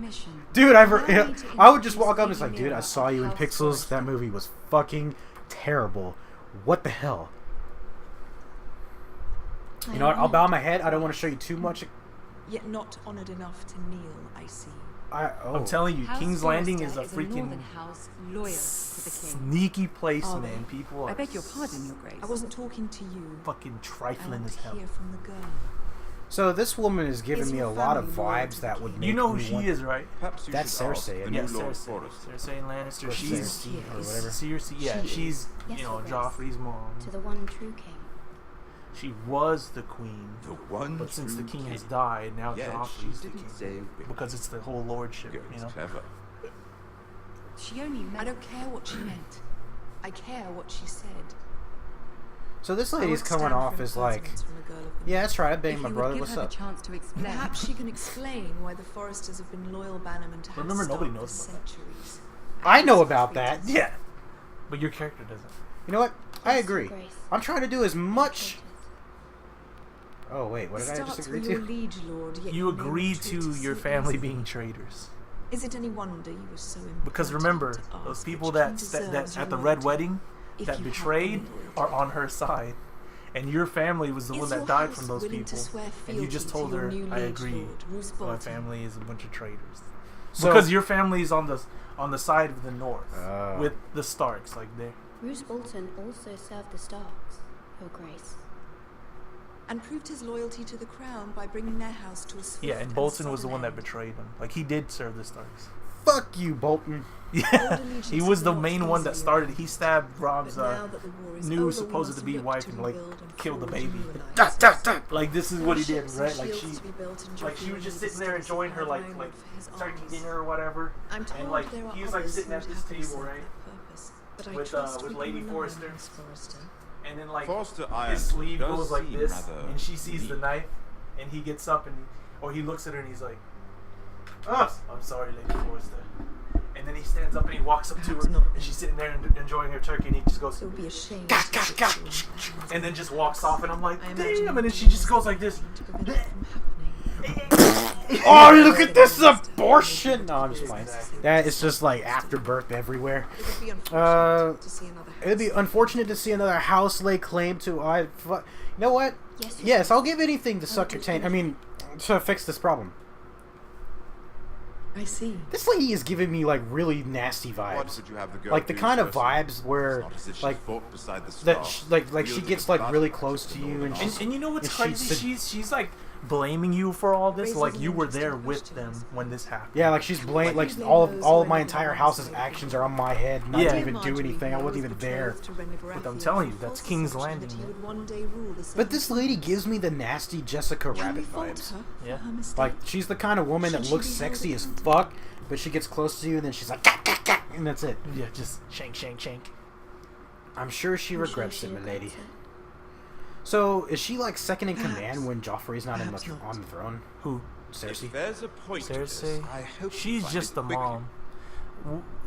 permission. Dude, I would just walk up and it's like, dude, I saw you in Pixels. That movie was fucking terrible. What the hell? You know what? I'll bow my head. I don't want to show you too much. Yet not honored enough to kneel, I see. I'm telling you, King's Landing is a freaking sneaky place, man. People are... I beg your pardon, Your Grace. I wasn't talking to you. Fucking trifling as hell. Hear from the girl. So this woman is giving me a lot of vibes that would make you know who me she want... is, right? That's Cersei. Yeah, Cersei Lannister. She's or whatever. Cersei. Yeah, she's Yes, you know, Your Grace. Joffrey's mom. To the one true king. She was the queen, but since the king has died, now Joffrey's the king because it's the whole lordship. You know. Clever. She only meant... I don't care what she meant. I care what she said. So this lady's coming off as like, yeah, that's right. I banged my brother. What's up? Chance to explain. Perhaps she can explain why the Foresters have been loyal bannermen to Remember, nobody for knows about that. centuries. I know about that. Yeah, but your character doesn't. You know what? I Yes, agree. Grace. I'm trying to do as much. Oh wait, what did I Starts just agree with your to? liege lord, yet You you may agreed not to treat us your so family easily. being traitors. Is it any wonder you were so important Because remember, to those ask people which that king deserves that your at the red loyalty, wedding if that you have betrayed any loyalty? are on her side, and your family was the Is one your that died house from those willing to people, swear and you just fealty told to your her, new "I liege agree. lord, Roose My Bolton? family is a bunch of traitors." So, Because your family is on the side of the north Oh. with the Starks, like they. Roose Bolton also served the Starks, Your Grace. And proved his loyalty to the crown by bringing their house to a swift Yeah, and Bolton was the sudden one that end. betrayed him. Like he did serve the Starks. fuck you, Bolton. Yeah, allegiance he was is the not main one that easily started. won. He stabbed Rob's But now that the war is new over, supposed we to be must wife look and like rebuild and killed the forge baby. new alliances. Like this is what he did, Ships and right? Like shields she, to be built in like she Joffrey was just and sitting there Mrs. enjoying her like Iron for his turkey arms. dinner or whatever, I'm told and like there are he was like others sitting who at would this have table, served right? that purpose, but I With trust with we Lady can rely on Forrester. Miss Forrester. And then like Forster his Iron sleeve does goes like seem this, rather and she sees the neat. knife, and he gets up and he looks at her and he's like, "Oh, I'm sorry, Lady Forrester." And then he stands up and he walks up to her, and she's sitting there enjoying her turkey, and he just goes, It would be a shame "Gah, to gah, put gah," you in that and then just walks off, and I'm like, I imagine "Damn!" And then she you just goes like this. to prevent it from happening. Oh, look at this abortion! No, I'm just playing. That is just like afterbirth everywhere. It would be unfortunate to see another house. It'd be unfortunate to see another house lay claim to. You know what? Yes, Yes, I'll give anything to suck your taint. I mean, to fix this problem. I see. This lady is giving me like really nasty What vibes. would you have the girl Like the do, kind of Cersei? vibes where, It's not as if she like, fought beside the that Stark, like she wielding gets a like battle really axe close with to the you, Northern and Army. And you know what's and crazy? She's like blaming you for all this, Raises like an you were interesting there with question, them isn't it? when this happened. yeah, like she's blamed. Like Blame all those of who my are entire the house's ones actions are on my head. And I Yeah. didn't even do anything. I wasn't even there. I'm telling you, that's King's Landing, But this lady gives me the nasty Jessica Rabbit vibes. Yeah. Like she's the kind of woman that Should she looks be sexy held as fuck, but she gets close to you and then she's like, "Gah, gah, gah," and that's it. Yeah, just shank, shank, shank. I'm sure she I'm sure regrets she it, my regrets lady. it. So is she like second in Perhaps. command when Joffrey's not in Perhaps not. on the throne? Who? Cersei. If there's a point to this, Cersei? I hope you She's find just it the quickly. mom.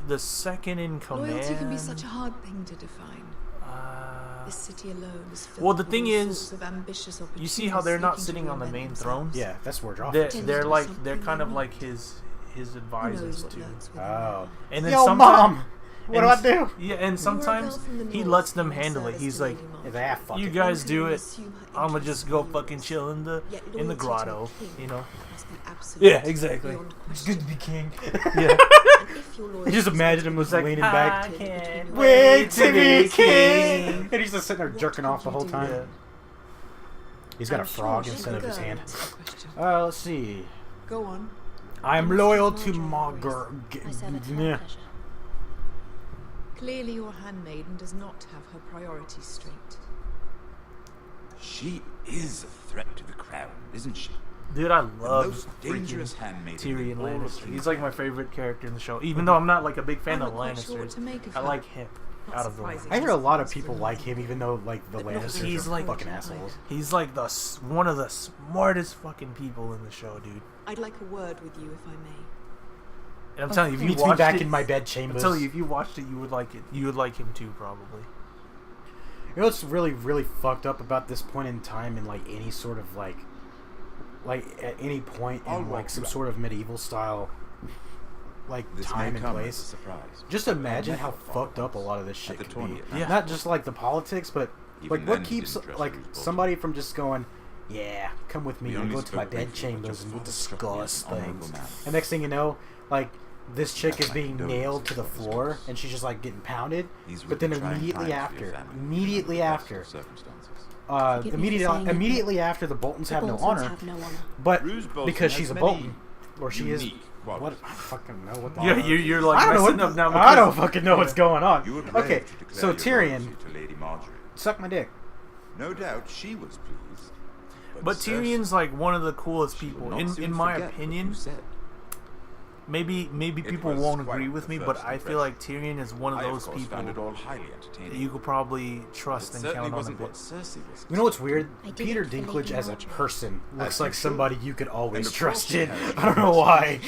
The second in command. Loyalty can be such a hard thing to define. Uh, This city alone is filled Well, the with thing all is, sorts of ambitious you see how they're not opportunists sitting looking on to the main reinvent thrones? Yeah, that's where Joffrey. They're, is. they're like something they're kind they of like want. his Who knows advisors what too. lurks within Oh. them. And then Yo, sometimes, mom! What do I and- do? Yeah, and sometimes You are a girl from the he north, lets them in handle it. service He's to like, Lady Yeah, Margaery. fuck "You it. guys One do can it. assume her I'ma interests just go are fucking yours. chill in the Yet in the loyalty to grotto, king you know." must be absolute. Yeah, exactly. beyond It's question. good to be king. Yeah. And if your I loyalty just is imagine him was like, leaning "I back. can't Wait to be king! king." And he's just sitting there What jerking off the could whole you do? time. Yeah. He's got a I'm sure frog she's instead a of his girl hand. answers the question. Let's see. Go on. I'm Mrs. loyal to Margaery. I serve at her Yeah. pleasure. Clearly your handmaiden does not have her priorities straight. She is a threat to the crown, isn't she? Dude, I The love most dangerous freaking handmaiden Tyrion in all of Lannister. King's He's like my favorite character in the show. Even though I'm not like a big fan I'm of not quite sure what Lannisters, to make of I her. like him Not out of the surprising. I hear a lot of people like him, even though like the But not Lannisters He's are like- fucking assholes. He's like one of the smartest fucking people in the show, dude. I'd like a word with you, if I may. And I'm telling you, if you Meets me watched back it, in my bed I'm chambers. telling you, if you watched it, you would like it. You would like him too, probably. You know what's really, really fucked up about this point in time in like any sort of like at any point in I'll like walk some you sort of medieval style like This time may and come as a place. surprise. Just imagine how fucked up a lot of this shit At the could tourney, be. yeah. Not just like the politics, but Even like what then, he keeps didn't dress like for his ball. somebody from just going, yeah, come with me We and only go to my spoke briefly, bed but chambers just and we'll father struck me as discuss an honorable things. man. And next thing you know, like this chick That's is my being condolences nailed to the for his floor loss. and she's just like getting pounded. These But would then be trying immediately times for your after, family, immediately under the best after, of circumstances. Forgive me for saying it, but immediately after the Boltons The have no Boltons honor, have no honor. but Bruce Bolton because has she's a many Bolton, or she is. unique What? qualities. I fucking know what the Yeah, you're like I don't know messing what, up now. I don't because- fucking know what's going on. You were brave Okay, to declare so your Tyrion, loyalty to Lady Margaery. suck my dick. No doubt she was pleased. But Cersei, Tyrion's like one of the coolest she will people. not soon In my forget what opinion, you said. maybe people was won't quite agree the with me, first but I feel like impression. Tyrion is one of I, those of course, people found it all highly that entertaining. you could probably trust It and certainly count on a wasn't bit. what Cersei was. You know what's weird? I did Peter it for Dinklage Lady as a Margaery. person looks As like you should. somebody you could And always of trust course you in. have I don't know why.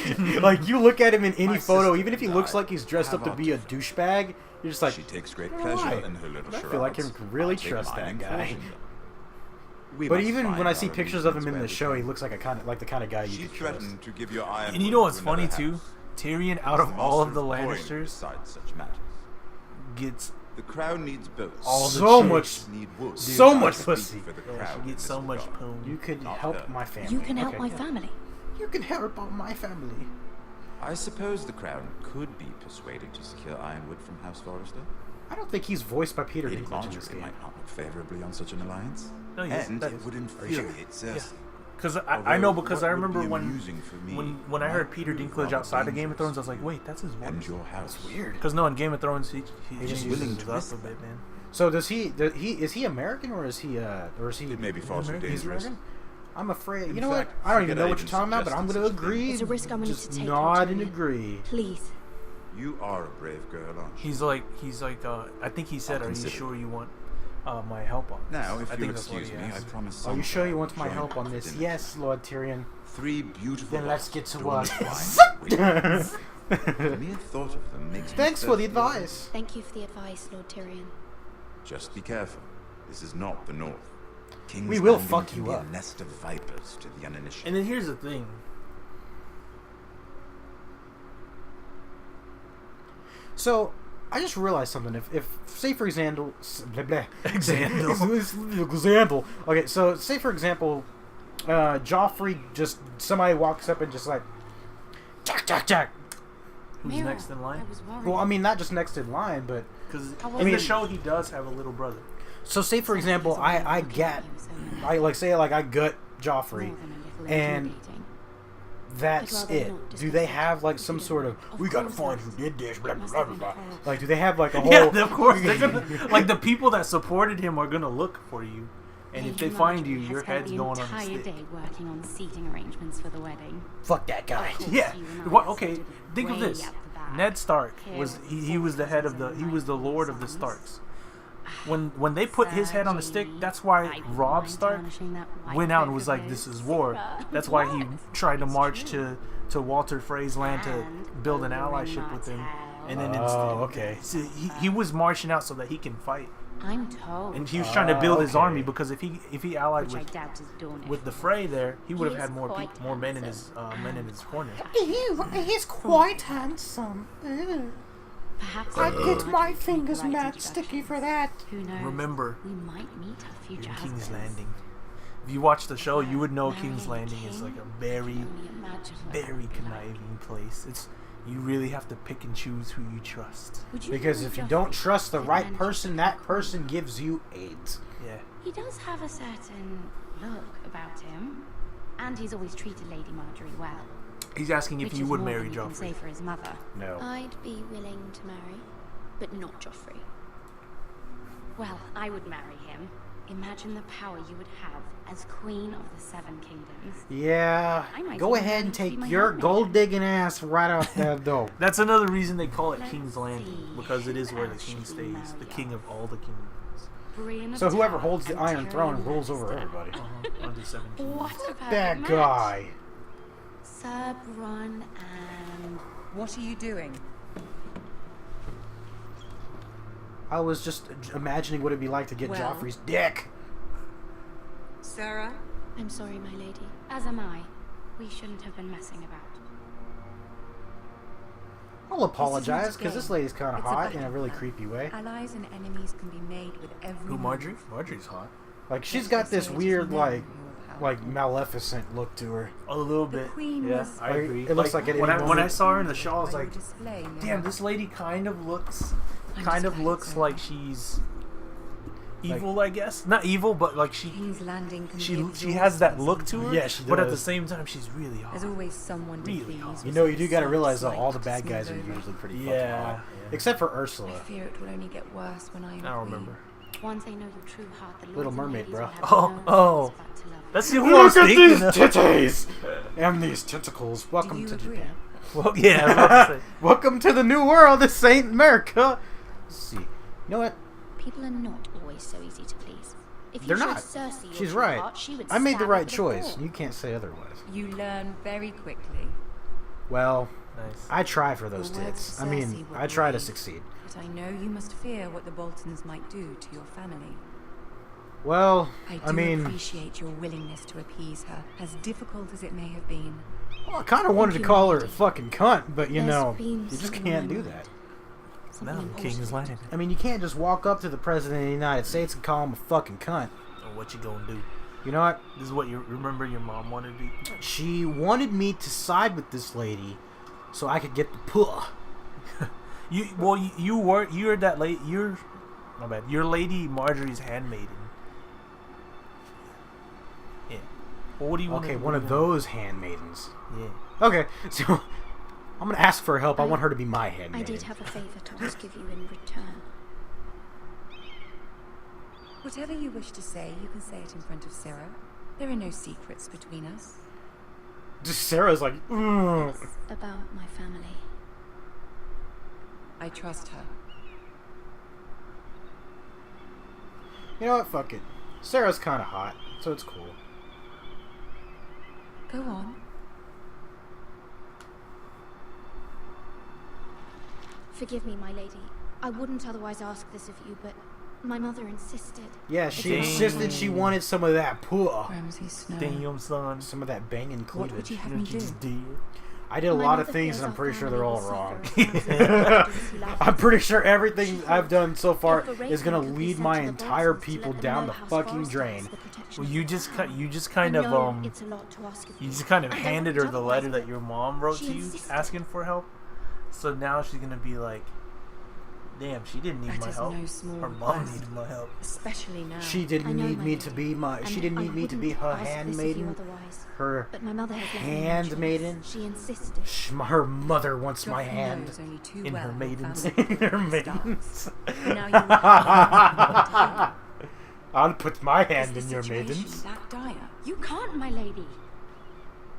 Like you look at him in any My photo, sister even if he and looks I like he's dressed up have to be a our difference. douchebag, you're just like, She takes great I don't know pleasure why. in her little I feel like I charades. can really I take trust mine that in guy. caution. We But must even find when I our see pictures of him in amusements the show, where he we looks like the kind of guy you She could trust. threatened to give your iron. And you know wood what's to funny another too? house. Tyrion, As out of all of the master coin Lannisters, decides such matters. gets The crown needs both. all the So chicks. much- Need wood. so I much speak pussy. for the Yeah, crown she in gets this so much regard. poon. You could Not help her. my family. You can help Okay, my yeah. family. You can help out my family. I suppose the crown could be persuaded to secure ironwood from House Forrester. I don't think he's voiced by Peter Lady Dinklage in this Margaery game. might not look favorably on such an alliance. No, yes, and that it is. would Are you sure? infuriate Cersei. Because I know, Although because what I would remember be when amusing for me when I heard might Peter prove Dinklage rather outside of Game of Thrones, I was dangerous. like, wait, that's his And voice. your house. Weird. Because no, in Game of Thrones, he just just willing uses to up risk a bit, man. So is he American or is he It may be far too American? He's dangerous. American? I'm afraid. In You know fact, what? I don't even forget know I what you're even talking about, but I'm suggested going to such a thing. agree. It's a risk I'm willing Just to take, nod and Tyrion. agree. Please. You are a brave girl, aren't you? He's like, I think he said, I'll "Are you consider sure you want my help on this?" Now, if I you'll think that's what excuse he me, I asked. promise. Are you sure you want sometime my to help join on for this? dinner. Yes, Lord Tyrion. 3 beautiful. Then let's get to dogs, work. dormant wine. The mere thought of them makes me Thanks for the thirsty. advice. Thank you for the advice, Lord Tyrion. Just be careful. This is not the North. King's We will Landing fuck can you be up. a nest of vipers to the uninitiated. And then here's the thing. So, I just realized something. If say for example, blah, blah. example. Okay, so say for example, Joffrey somebody walks up and just like, jack, jack, jack. Who's Mira, next in line? I was worried. Well, I mean, not just next in line, but Because I in the mean- show, he does have a little brother. so say for example, I gut I gut Joffrey, and that's I'd rather it. not Do discuss they it. have like If some you don't. sort of Of we gotta course find not. who did this, blah It must blah have blah been blah. horrible. Like, do they have like a whole? Yeah, of course they're gonna like the people that supported him are gonna look for you, and if they Lady find you, Margaery your has spent head's the going on a entire stick. day working on seating arrangements for the wedding. Fuck that guy. Of course Yeah. you and I What? are Okay. seated Think of way this. at the back. Ned Stark Here was with he was the head of the he was the lord of the Starks. When they put his head on the stick, that's why Robb Stark went out and was like, "This is war." That's why he tried to march to Walter Frey's land to build an allyship with him, and then Oh, okay. so he was marching out so that he can fight, I'm told. and he was trying to build his okay. army because if he allied which I with doubt is dawn. the Frey there, he would have He had is more quite more men in his handsome men in his corner. He's quite handsome. Perhaps I'd Lady get my Margaery fingers can write mad sticky introductions. for that. Who knows? Remember, we might meet our future in King's husbands. Landing. If you watch the show, you would know Marrying King's a Landing is king? like a very, Only imagine what very that would be like. conniving place. It's you really have to pick and choose who you trust. Would you Because know if you Joffrey don't trust the had right managed person, to that conquer person gives you AIDS. Yeah. He does have a certain look about him, and he's always treated Lady Margaery well. He's asking if which you is would more marry than you can say Joffrey. for his mother. No. I'd be willing to marry, but not Joffrey. Well, I would marry him. Imagine the power you would have as Queen of the Seven Kingdoms. Yeah. I might Go even ahead like and to be take my your handmaid. gold digging ass right out the door. That's another reason they call it Let's King's Landing, see. because it is where the Else king should we stays, marry the king of all the kingdoms. Brienne of So whoever Tarth holds the and Iron Throne Tyrion rules over Lannister. everybody. Of the seven kingdoms. What a perfect That match. guy. Sir Bronn and... What are you doing? I was just imagining what it'd be like to get Well. Joffrey's dick. Sarah? I'm sorry, my lady. As am I. We shouldn't have been messing about. I'll apologize because this lady's kind of It's a hot in a battle really plan. creepy way. Allies and enemies can be made with every Who, Margaery? move. Marjorie's hot. Like she's Yes, got they this say it is weird men like who are powerful. Maleficent look to her. A little The bit. queen Yeah, was- I Like, agree. it looks like at when any I when I moment- saw her in the show, I was By like, your display, no damn, matter- this lady kind of looks I'm kind just of glad looks it's like over. she's evil, I guess. Not evil, but like King's Landing can she be has that exhausting look to her. Yeah, she But at the does. same time, she's really hot. There's always someone to Really please. hot. You know, you with do got to some realize that slight all the to bad guys are smooth over. usually pretty Yeah, fucking hot. yeah. Except for I Ursula. fear it will only get worse when I am I don't queen. remember. Once they know your true heart, the Little lords and Mermaid, ladies bro. will have Oh, no oh. choice but to love you. That's the who I was thinking of. titties and these tentacles. Do Welcome you to agree? Japan. Well, yeah, I was about to say. Welcome to the new world. This ain't America. Let's see. You know what? People are not always so easy to please. If you They're showed not. Cersei your She's true right. heart, she would I made the stab right you with a choice. fork. You can't say otherwise. You learn very quickly. Well, Nice. I try for those The words tits. of I mean, Cersei were I try to brave. succeed. But I know you must fear what the Boltons might do to your family. Well, I do I mean, appreciate your willingness to appease her, as difficult as it may have been. well, I kind of wanted to you, call her a lady. fucking cunt, but you There's know, been you just some can't do moment. that. Something Now important. King's Landing. I mean, you can't just walk up to the president of the United States and call him a fucking cunt. Oh, what you gonna do? You know what? This is what you remember your mom wanted to do. She wanted me to side with this lady so I could get the puh. You're that lady. You're my bad. You're Lady Marjorie's handmaiden. Yeah. Well, what do you want? Okay, one of those handmaidens. Yeah. Okay, so I'm gonna ask for her help. I want her to be my I handmaiden. did have a favor to ask of you in return. Whatever you wish to say, you can say it in front of Sarah. There are no secrets between us. Just Sarah's like, It's about my family. I trust her. you know what? Fuck it. Sarah's kind of hot, so it's cool. Go on. Forgive me, my lady. I wouldn't otherwise ask this of you, but my mother insisted. Yeah, she It's insisted she wanted some of that puh. Ramsay Snow. Damn, son. Some of that banging What would cleavage. you have You me just do? did. I did a My lot of mother things, fears and I'm our pretty sure family they're all will wrong. suffer if Ramsay introduces life I'm pretty sure She everything I've done so far If the is gonna Raven could be lead sent my to the entire Boltons to people let them down know the how fucking Forrester drain. has the protection Well, of you the just crown. you just kind I of know it's a lot to ask of you you. just kind of I don't handed her want the otherwise, letter that but your mom wrote she to you insisted. asking for help. So now she's gonna be like, "Damn, she didn't need That my is help. no small Her mom request. needed my help." Especially now. She I didn't know, need my me lady, to be my. She and didn't I need me to be wouldn't her ask this of you handmaiden. otherwise. Her But my mother has left me no handmaiden. choice. She insisted. Her mother wants my Joffrey hand knows only too In well her your maidens. family in her starts. maidens. Now you have I'll put my hand Is in the your situation maidens. that dire? You can't, my lady.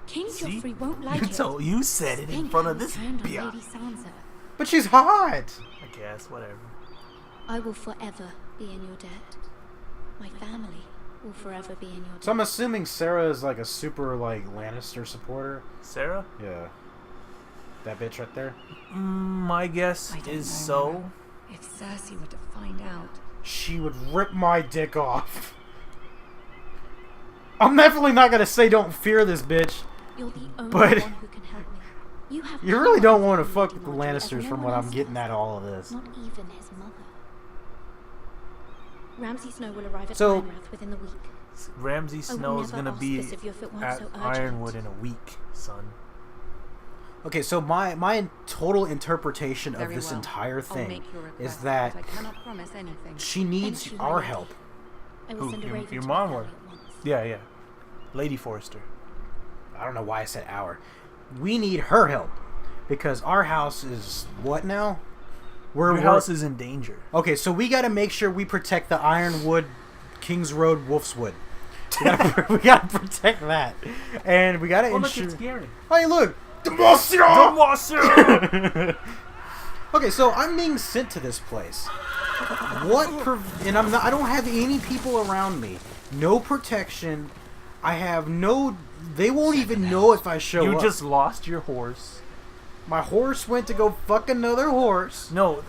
King See? Joffrey won't like it. So you said it in Think front how of he this turned on bitch. Lady Sansa. But she's hot. I guess whatever. I will forever be in your debt. My family will forever be in your debt. So I'm assuming Sarah is like a super like Lannister supporter. Sarah, Yeah. That bitch right there. my guess I don't is know, so. Nora. If Cersei were to find out, She would rip my dick off. I'm definitely not gonna say don't fear this bitch. You're the only But- one who can help me. You have You really power don't want to over fuck Lady with the Margaery as Lannisters no from one what I'm else getting does. at all of this. Not even his mother. Ramsay Snow will arrive at So- Ironrath within the week. Ramsay Snow is never gonna ask be this of you if it weren't at so urgent. Ironwood in a week, son. Okay, so my total interpretation of very this well. entire I'll thing make your is request, that but I cannot promise anything. she needs Thank you, my our lady. help. I will Who, send a your- raven your to mom my or- family at once. Yeah. Lady Forrester. I don't know why I said our. We need her help because our house is what now? Your house is in danger. Okay, so we got to make sure we protect the Ironwood, Kings Road, Wolfswood. We gotta protect that, and we gotta Oh, look, ensure. it's Gary. Hey, look, Demotion! Okay, so I'm being sent to this place. And I'm not. I don't have any people around me. No protection. I have no. They won't even know if I show You up. just lost your horse. My horse went to go fuck another horse. No,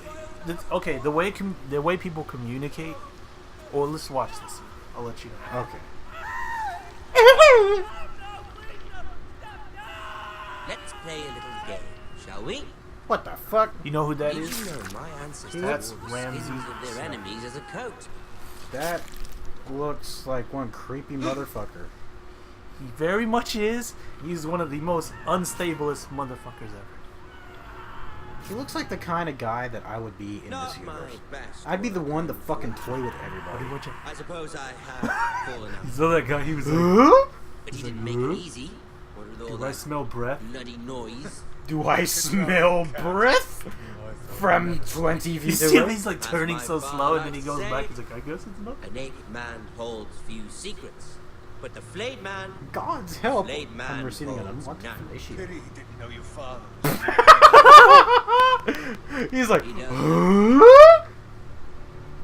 okay. The way people communicate. Well, let's watch this. I'll let you know. Okay. Let's play a little game, shall we? What the fuck? You know who that Did is? you know my ancestors That's wore the Ramsay skins of their Snow. enemies as a coat? That looks like one creepy motherfucker. He very much is. He's one of the most unstablest motherfuckers ever. He looks like the kind of guy that I would be in Not this my universe. best. I'd be the one to fucking toy with What everybody. do you want? I suppose I have fallen You out. saw that guy? He was like, Huh? But he didn't make it easy. What with all do I that smell breath? bloody noise? Do I smell breath? From 20 You feet see him? away? He's like As turning my so bar slow, and then likes he goes to back. say, He's like, I guess it's nothing. A naked man holds few secrets, but the flayed man, God's help. Flayed man I'm receiving an holds unwanted none. fellatio. Pity he didn't know your father. He's like, He does. huh?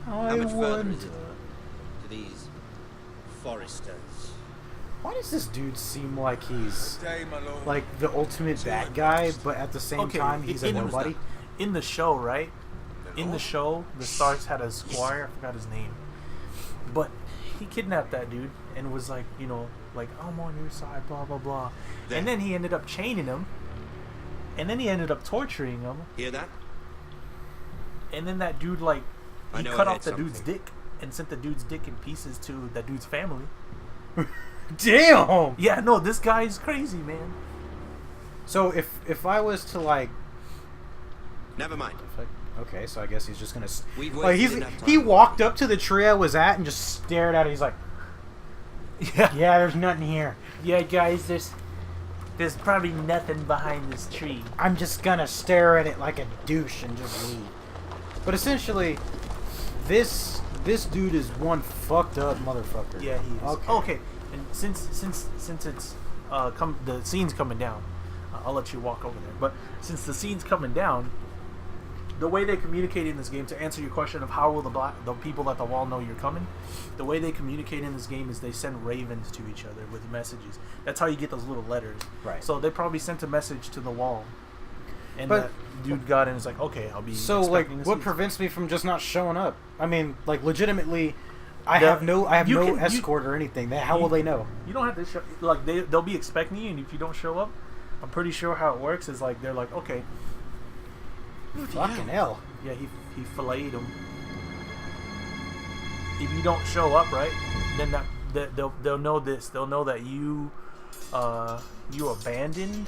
how I much further wonder. is it to these foresters? Why does this dude seem like he's Day, my lord. like the ultimate bad guy, but at the same time he's a in- nobody? In the show, right? In the show, the Starks had a squire. I forgot his name, but he kidnapped that dude and was like, you know, like, I'm on your side, blah blah blah. And then he ended up chaining him, and then he ended up torturing him, Hear that? and then that dude like I he know cut I off the hate dude's something. dick and sent the dude's dick in pieces to that dude's family. Damn. Yeah, no, this guy's crazy, man. So if I was to like, Never mind. okay, so I guess he's just gonna. We've Like wasted enough time. he walked up to the tree I was at and just stared at it. He's like, Yeah, yeah, there's nothing here. yeah, guys, there's probably nothing behind this tree. I'm just gonna stare at it like a douche and just leave. But essentially, this dude is one fucked up motherfucker. Yeah, he is. Okay. Okay, and since it's the scene's coming down, I'll let you walk over there. But since the scene's coming down, the way they communicate in this game, to answer your question of how will the people at the wall know you're coming, the way they communicate in this game is they send ravens to each other with messages. That's how you get those little letters. Right. So they probably sent a message to the wall, and But- that dude got in and was like, okay, I'll be. So like, expecting to what see prevents me from just not showing up? I mean, like, legitimately, I The- have no you can- you- escort or anything. How will they know? You don't have to show, like they'll be expecting you, and if you don't show up, I'm pretty sure how it works is like they're like, okay, Fucking hell. yeah, he filleted him. If you don't show up, right, then they'll know this. They'll know that you abandoned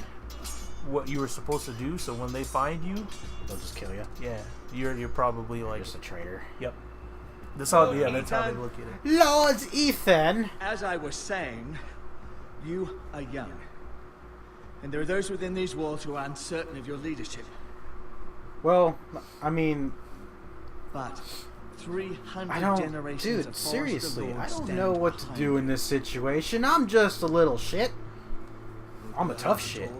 what you were supposed to do. So when they find you, They'll just kill you. yeah, you're probably like, Just a traitor. yep. That's how that's how they look at it. Lord Ethan. As I was saying, you are young. And there are those within these walls who are uncertain of your leadership. Well, I mean, But 300 I don't, generations dude. of Forester Seriously, I lords don't stand know what to behind do in this situation. I'm just a little shit. I'm a tough shit.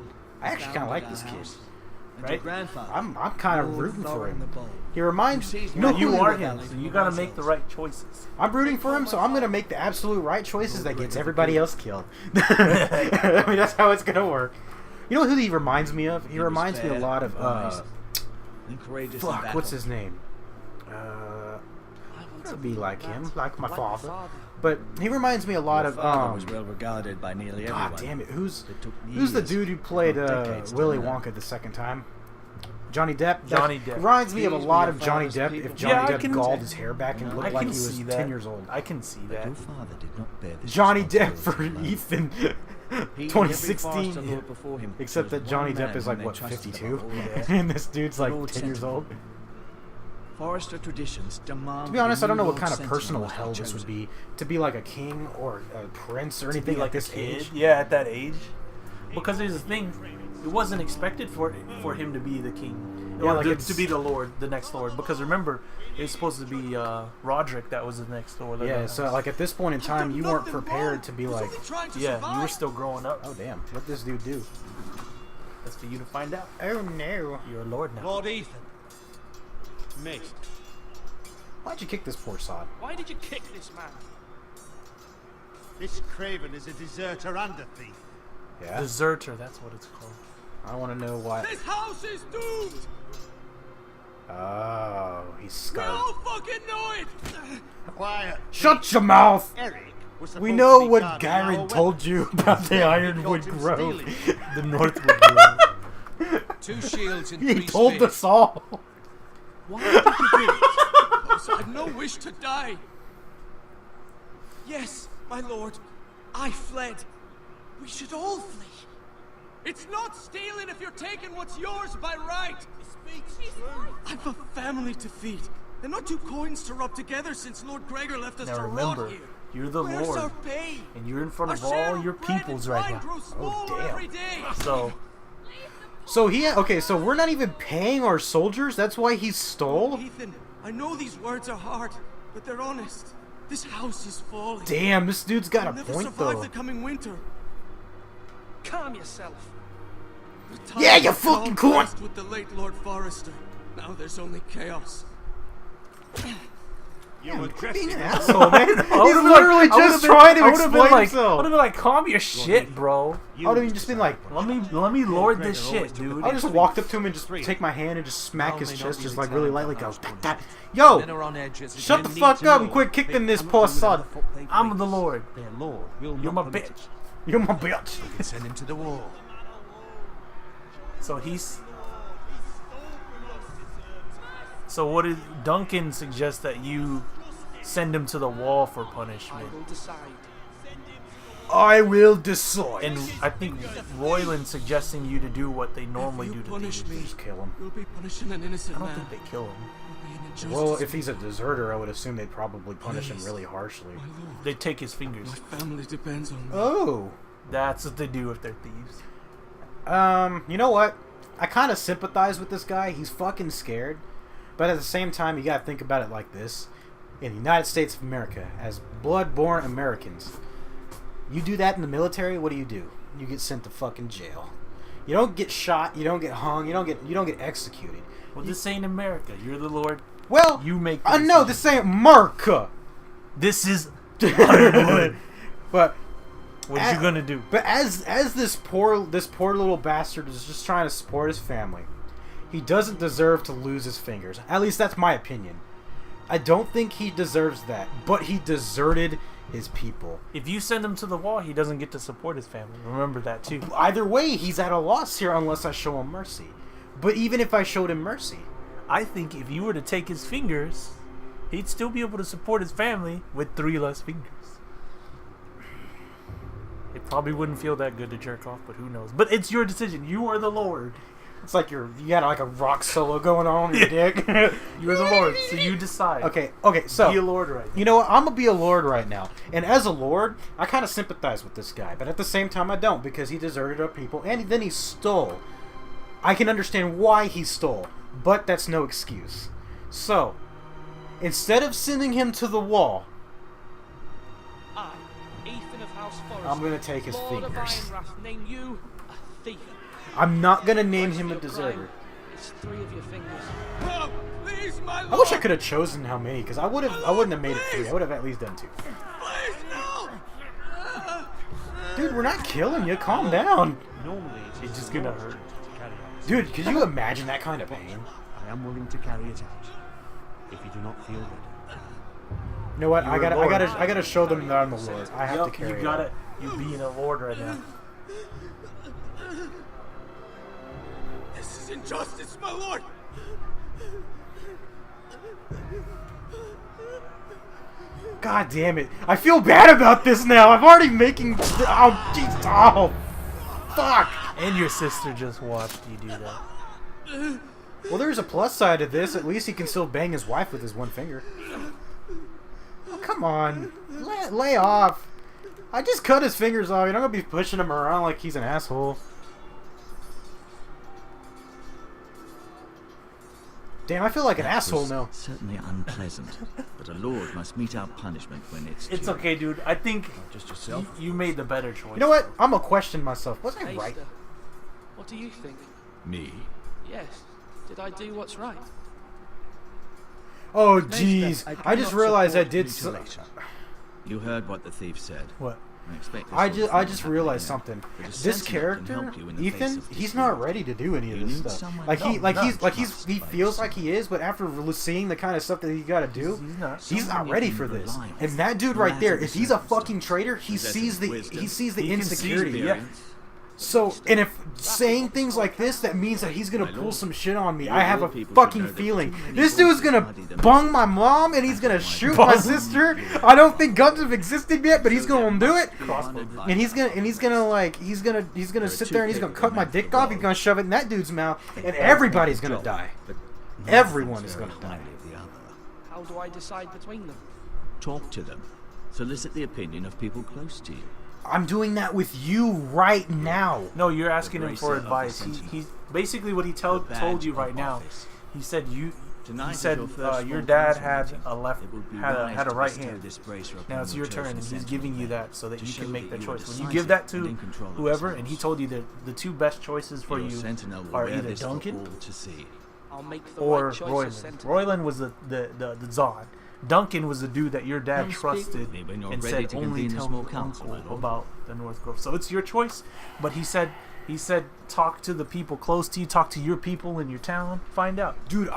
I actually kind of like this kid. And Right? your grandfather, I'm kind of Lord rooting for Thorin him. the Bold. He reminds Who sees you know no who You he are re- him, so you gotta make the right choices. I'm rooting for him, so I'm gonna make the absolute right choices that gets everybody else killed. I mean, that's how it's gonna work. You know who he reminds me of? He was reminds me a fair, lot of wise, and courageous in fuck, battle. what's his name? To be like him, like my father. But he reminds me a lot Your of father was well regarded by nearly everyone. God damn it, who's It took the years, dude who played decades to Willy learn. Wonka the second time? Johnny Depp. Johnny That Depp. reminds me of a These lot were of your Johnny father's Depp people. if Johnny Yeah, I Depp can- galled his hair back and I looked like can he was see 10 that. years old. I can see But that. your father did not bear this Johnny Depp for responsibility Ethan. He and every 2016. Forester lord before him Except chose that Johnny one Depp man is like whom they what, trusted 52, above all else. and this dude's like Lord 10 years Sentinel. old. Forester traditions demand. To be honest, I don't know what that a kind new of Lord personal Sentinel hell must be this would chosen. be to be like a king or a prince or To anything be at like this a kid, age. yeah, at that age. Because here's the thing, it wasn't expected for him to be the king, Yeah, or like to it's- be the lord, the next lord. Because remember, it's supposed to be Roderick that was the next lord. of Yeah, the so house. like at this point in time, you weren't prepared to be like, yeah, you were still growing up. oh damn, what this dude do? That's for you to find out. Oh no. You're a lord now. Lord Ethan. Mate, Why'd you kick this poor sod? why did you kick this man? This craven is a deserter and a thief. Yeah, Deserter, that's what it's called. I want to know why. This house is doomed! Oh, he's scarred. fucking know it! Quiet. Shut your mouth! Eric was supposed We to know be what guarding our Garen told you about the Instead, we Ironwood caught him Grove. stealing. The Northwood Grove. 2 shields and He 3 told spears. us all. Why did you do it? Because I had no wish to die. Yes, my lord. I fled. We should all flee. It's not stealing if you're taking what's yours by right. I've a family to feed. And not 2 coins to rub together since Lord Gregor left us Now to remember, rot here. you're the Where's Lord, our pay? and you're in front Our of share all of your bread peoples and right wine now. grows smaller every day. So okay, so we're not even paying our soldiers? That's why he stole? Ethan, I know these words are hard, but they're honest. This house is falling. Damn, this dude's got a We'll never point survive though. the coming winter. Calm yourself. The Yeah, time you was fucking calm cunt! first with the late Lord Forrester. Now there's only chaos. You're Being an aggressive. asshole, man. He's I would've been literally I would've just been- trying to I would've been explain like, I himself. would've been like, calm your shit, bro. I would have just been like, Let me lord this shit, dude. I just walked up to him and just take my hand and just smack his chest, just like really lightly. Go, yo, shut the fuck up and quit kicking this poor son. I'm the Lord. Their lord will You're not my permit bitch. it. You're my bitch. We can send him to the wall. So he's. So what did Duncan suggest that you send him to the wall for punishment? I will decide. I will decide. And I think Royland's suggesting you to do what they normally do to Punish thieves. me. Just kill him. You'll be punishing an innocent I don't man. think they kill him. It'll be an injustice. Well, if he's a deserter, I would assume they'd probably punish him really harshly. My lord, They take his fingers. my family depends on me. Oh. That's what they do if they're thieves. You know what? I kind of sympathize with this guy. He's fucking scared. But at the same time, you gotta think about it like this. In the United States of America, as blood-born Americans, you do that in the military, what do? You get sent to fucking jail. You don't get shot, you don't get hung, you don't get executed. Well, this ain't America. You're the Lord. Well, You make the I know decision. this ain't America. This is Hollywood. But What you gonna do? But as this poor little bastard is just trying to support his family, he doesn't deserve to lose his fingers. At least that's my opinion. I don't think he deserves that, but he deserted his people. If you send him to the wall, he doesn't get to support his family. Remember that too. Either way, he's at a loss here unless I show him mercy. But even if I showed him mercy, I think if you were to take his fingers, he'd still be able to support his family with 3 less fingers. It probably wouldn't feel that good to jerk off, but who knows? But it's your decision. You are the Lord. it's like you got like a rock solo going on your dick. You're the Lord, so you decide. Okay, so Be a Lord right now. you know what? I'm gonna be a lord right now, and as a lord, I kind of sympathize with this guy, but at the same time, I don't because he deserted our people, and then he stole. I can understand why he stole, but that's no excuse. So, instead of sending him to the wall, I, Ethan of House Forrester, I'm gonna take his Lord of fingers. Ironrath, name you a thief. I'm not gonna name him a Your deserter. crime is 3 of your fingers. No, please, my lord. I wish I could have chosen how many, because I wouldn't have made it 3. I would have at least done 2. Please, no. Dude, we're not killing you. Calm down. Normally, It's just gonna hurt. to carry out. Dude, could you imagine that kind of pain? I am willing to carry it out. If you do not feel ready. You know what? I You're a gotta lord. show them that I'm the Lord. I have to Yup, carry you it gotta. out. You being a Lord right now. This is injustice, my lord. God damn it! I feel bad about this now. I'm already making. Oh, jeez. Oh, fuck. And your sister just watched you do that. Well, there's a plus side to this. At least he can still bang his wife with his one finger. Oh, come on. Lay off. I just cut his fingers off. You're not gonna be pushing him around like he's an asshole. Damn, I feel like an asshole now. Certainly unpleasant, but a lord must mete out punishment when it's It's due. okay, dude. I think Just yourself. you made the better choice. You know what? I'm gonna question myself. Was I right? Aster, what do you think? Me? Yes. Did I do what's right? Oh, jeez. I just realized I did. You heard what the thief said. What? I expect this I sort of just thing will happen realized again. something. But a This sentiment can character, help you in the face Ethan, of he's not discord. ready to do any of You this need stuff. someone Like he, to like he's, trust like he by feels like yourself. he is, but after seeing the kind of stuff that he got to do, he's not Someone ready you for can this. rely on. And that dude No right there, matter if the he's a fucking circumstance. traitor, he Possessing sees the wisdom. he sees the He can see insecurity. the- Yeah. Experience. So, and if saying things like this, that means that he's gonna pull some shit on me. I have a fucking feeling. This dude's gonna bung my mom and he's gonna shoot my sister. I don't think guns have existed yet, but he's gonna do it. And he's gonna sit there and he's gonna cut my dick off. He's gonna shove it in that dude's mouth, and everybody's gonna die. Everyone is gonna die. How do I decide between them? Talk to them. Solicit the opinion of people close to you. I'm doing that with you right now. No, you're asking him for advice. He basically what he told you right now. He said your dad had a right hand. Now it's your turn, and he's giving you that so that you can make that choice. When you give that to whoever, and he told you that the two best choices for you are either Duncan or Royland. Royland was the Zod. Duncan was the dude that your dad trusted and said only tell Uncle about the North Grove. So it's your choice, but he said talk to the people close to you, talk to your people in your town, find out. Dude,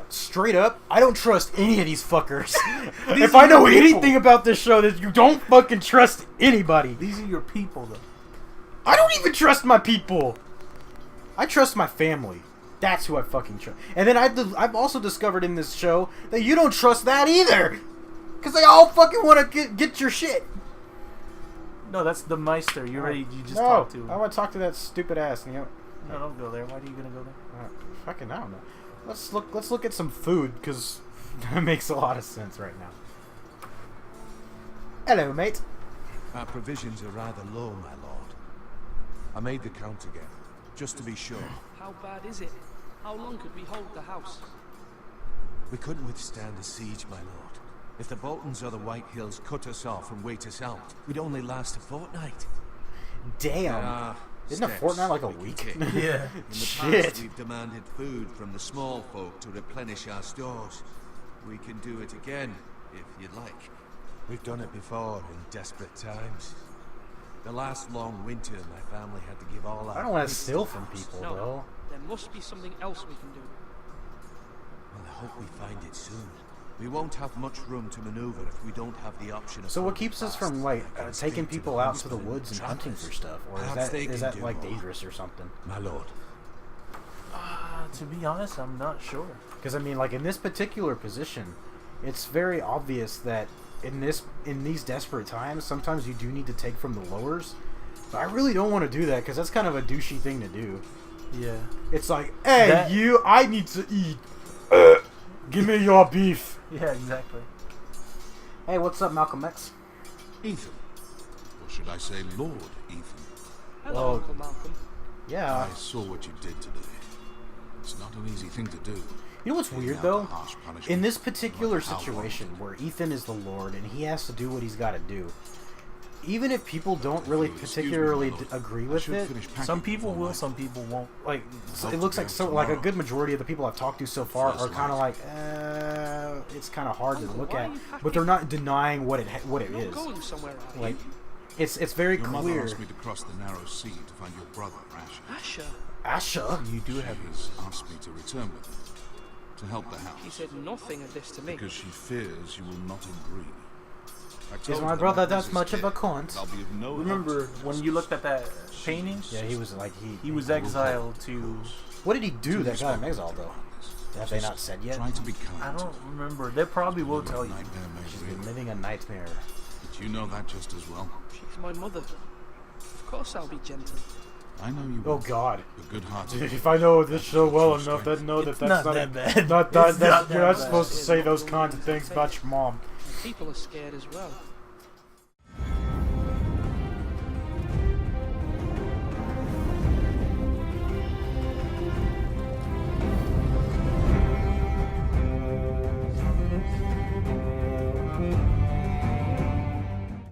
straight up, I don't trust any of these fuckers. If I know anything about this show, that you don't fucking trust anybody. These are your people, though. I don't even trust my people. I trust my family. That's who I fucking trust. And then I've also discovered in this show that you don't trust that either. Because they all fucking want to get your shit. No, that's the Meister. You just talked to him. I want to talk to that stupid ass. You know? No, don't go there. Why are you going to go there? Fucking, I don't know. Let's look at some food, because that makes a lot of sense right now. Hello, mate. Our provisions are rather low, my lord. I made the count again, just to be sure. How bad is it? How long could we hold the house? We couldn't withstand a siege, my lord. If the Boltons or the White Hills cut us off and wait us out, we'd only last a fortnight. Damn. Isn't a fortnight like a week? Yeah. In the past, we've demanded food from the small folk to replenish our stores. We can do it again, if you'd like. We've done it before in desperate times. The last long winter, my family had to give all our... I don't want to steal from people, though. There must be something else we can do. Well, I hope we find it soon. We won't have much room to maneuver if we don't have the option of... So what keeps us from, like, taking people out into the woods and hunting for stuff? Or is that like, dangerous or something? My lord. To be honest, I'm not sure. Because, I mean, like, in this particular position, it's very obvious that in these desperate times, sometimes you do need to take from the lowers. But I really don't want to do that, because that's kind of a douchey thing to do. Yeah. It's like, hey, I need to eat. Give me your beef. Yeah, exactly. Hey, what's up, Malcolm X? Ethan. Or should I say Lord Ethan? Hello, Uncle Malcolm. Yeah. I saw what you did today. It's not an easy thing to do. You know what's weird, though? In this particular situation where Ethan is the Lord and he has to do what he's got to do, even if people don't really particularly agree with it, some people will, some people won't. Like, it looks like a good majority of the people I've talked to so far are kind of like, it's kind of hard to look at, but they're not denying what it is. Like, it's very clear. Your mother asked me to cross the narrow sea to find your brother, Asher. Asher? You do have his asked me to return with him to help the house. She said nothing of this to me. Because she fears you will not agree. Is my brother that much of a cunt? Remember when you looked at that painting? Yeah, he was like he was exiled to. What did he do that got him exiled though? Have they not said yet? Try to be kind. I don't remember. They probably will tell you. She's been living a nightmare. But you know that just as well. She's my mother. Of course I'll be gentle. I know you. Oh God! You're good-hearted. If I know this show well enough, then know that that's not that bad. You're not supposed to say those kinds of things about your mom. People are scared as well.